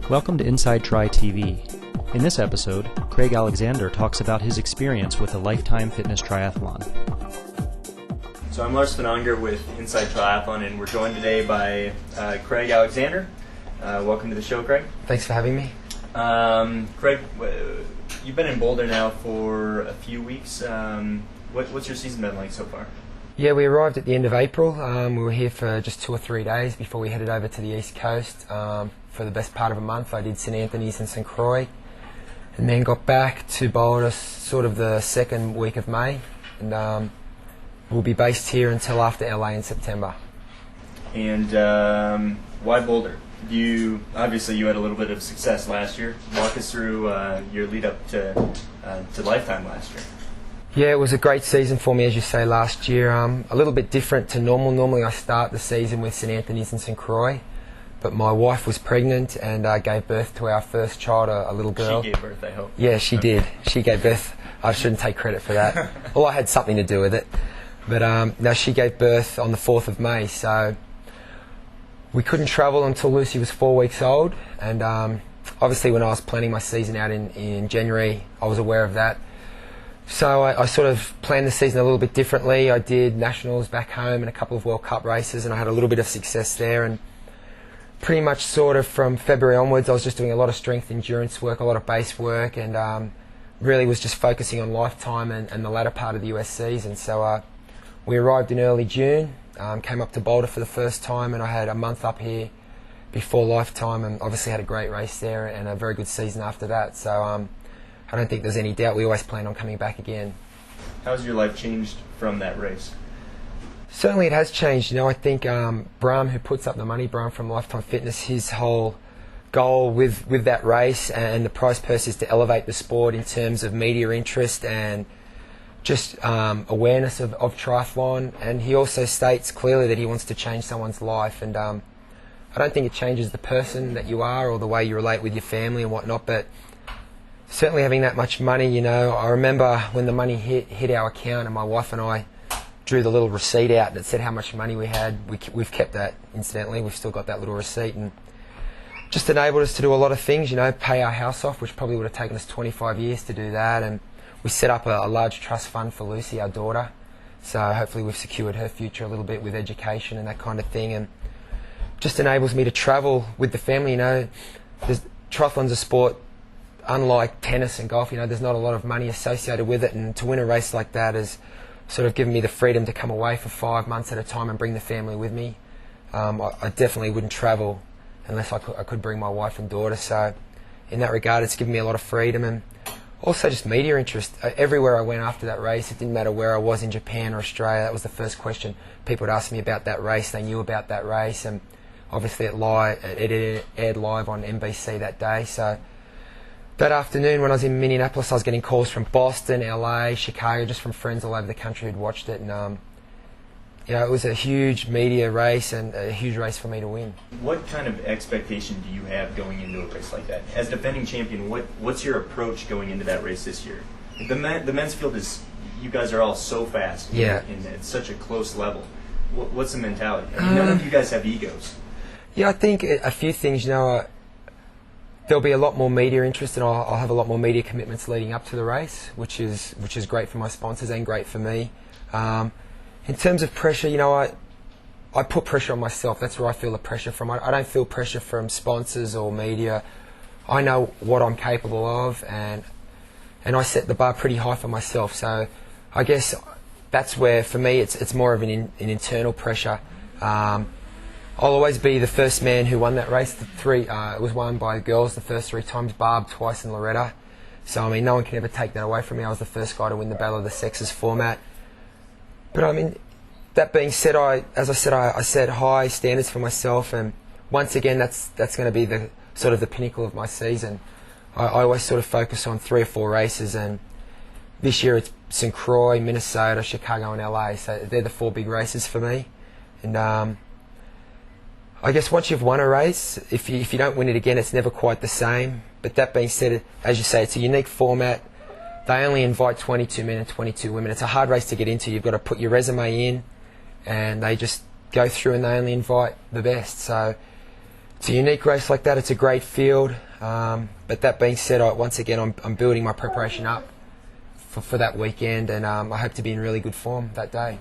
Welcome to Inside Tri TV. In this episode, Craig Alexander talks about his experience with a Lifetime Fitness Triathlon. So I'm Lars Finanger with Inside Triathlon, and we're joined today by Craig Alexander. Welcome to the show, Craig. Thanks for having me. Craig, you've been in Boulder now for a few weeks. What's your season been like so far? Yeah, we arrived at the end of April. We were here for just 2 or 3 days before we headed over to the East Coast. For the best part of a month, I did St. Anthony's and St. Croix, and then got back to Boulder sort of the second week of May, and we'll be based here until after LA in September. And why Boulder? Obviously you had a little bit of success last year. Walk us through your lead up to Lifetime last year. Yeah, it was a great season for me, as you say, last year. A little bit different to normal. Normally I start the season with St. Anthony's and St. Croix, but my wife was pregnant and gave birth to our first child, a little girl. She gave birth, I hope. Yeah, she did. She gave birth. I shouldn't take credit for that. Well, I had something to do with it. But no, she gave birth on the 4th of May, so we couldn't travel until Lucy was 4 weeks old. And obviously when I was planning my season out in January, I was aware of that. So I sort of planned the season a little bit differently. I did nationals back home and a couple of World Cup races, and I had a little bit of success there. And pretty much sort of from February onwards, I was just doing a lot of strength endurance work, a lot of base work, and really was just focusing on Lifetime and the latter part of the US season. So we arrived in early June, came up to Boulder for the first time, and I had a month up here before Lifetime, and obviously had a great race there and a very good season after that. So I don't think there's any doubt we always plan on coming back again. How's your life changed from that race? Certainly it has changed. You know, I think Bram, who puts up the money, Bram from Lifetime Fitness, his whole goal with that race and the prize purse is to elevate the sport in terms of media interest and just awareness of triathlon. And he also states clearly that he wants to change someone's life. And I don't think it changes the person that you are or the way you relate with your family and whatnot, but certainly having that much money, you know, I remember when the money hit our account, and my wife and I drew the little receipt out that said how much money we had. We've kept that, incidentally. We've still got that little receipt, and just enabled us to do a lot of things, you know, pay our house off, which probably would have taken us 25 years to do that, and we set up a large trust fund for Lucy, our daughter, so hopefully we've secured her future a little bit with education and that kind of thing, and just enables me to travel with the family. You know, triathlon's a sport, unlike tennis and golf, you know, there's not a lot of money associated with it, and to win a race like that has sort of given me the freedom to come away for 5 months at a time and bring the family with me. I definitely wouldn't travel unless I could bring my wife and daughter, so in that regard it's given me a lot of freedom, and also just media interest. Everywhere I went after that race, it didn't matter where I was in Japan or Australia, that was the first question people would ask me about that race. They knew about that race, and obviously it aired live on NBC that day. So that afternoon when I was in Minneapolis, I was getting calls from Boston, LA, Chicago, just from friends all over the country who'd watched it. And you know, it was a huge media race and a huge race for me to win. What kind of expectation do you have going into a race like that? As defending champion, what's your approach going into that race this year? The men's field is, you guys are all so fast. Yeah. And it's such a close level. What's the mentality? I mean, none of you guys have egos. Yeah, I think a few things, you know, there'll be a lot more media interest, and I'll have a lot more media commitments leading up to the race, which is great for my sponsors and great for me. In terms of pressure, you know, I put pressure on myself. That's where I feel the pressure from. I don't feel pressure from sponsors or media. I know what I'm capable of, and I set the bar pretty high for myself. So I guess that's where, for me, it's more of an internal pressure. I'll always be the first man who won that race. It was won by girls the first 3 times, Barb twice and Loretta. So, I mean, no one can ever take that away from me. I was the first guy to win the Battle of the Sexes format. But, I mean, that being said, I set high standards for myself, and once again, that's going to be the sort of the pinnacle of my season. I always sort of focus on 3 or 4 races, and this year it's St. Croix, Minnesota, Chicago and LA. So they're the 4 big races for me. And I guess once you've won a race, if you don't win it again, it's never quite the same. But that being said, as you say, it's a unique format. They only invite 22 men and 22 women. It's a hard race to get into. You've got to put your resume in, and they just go through and they only invite the best. So It's a unique race like that. It's a great field. But that being said, once again, I'm building my preparation up for that weekend, and I hope to be in really good form that day.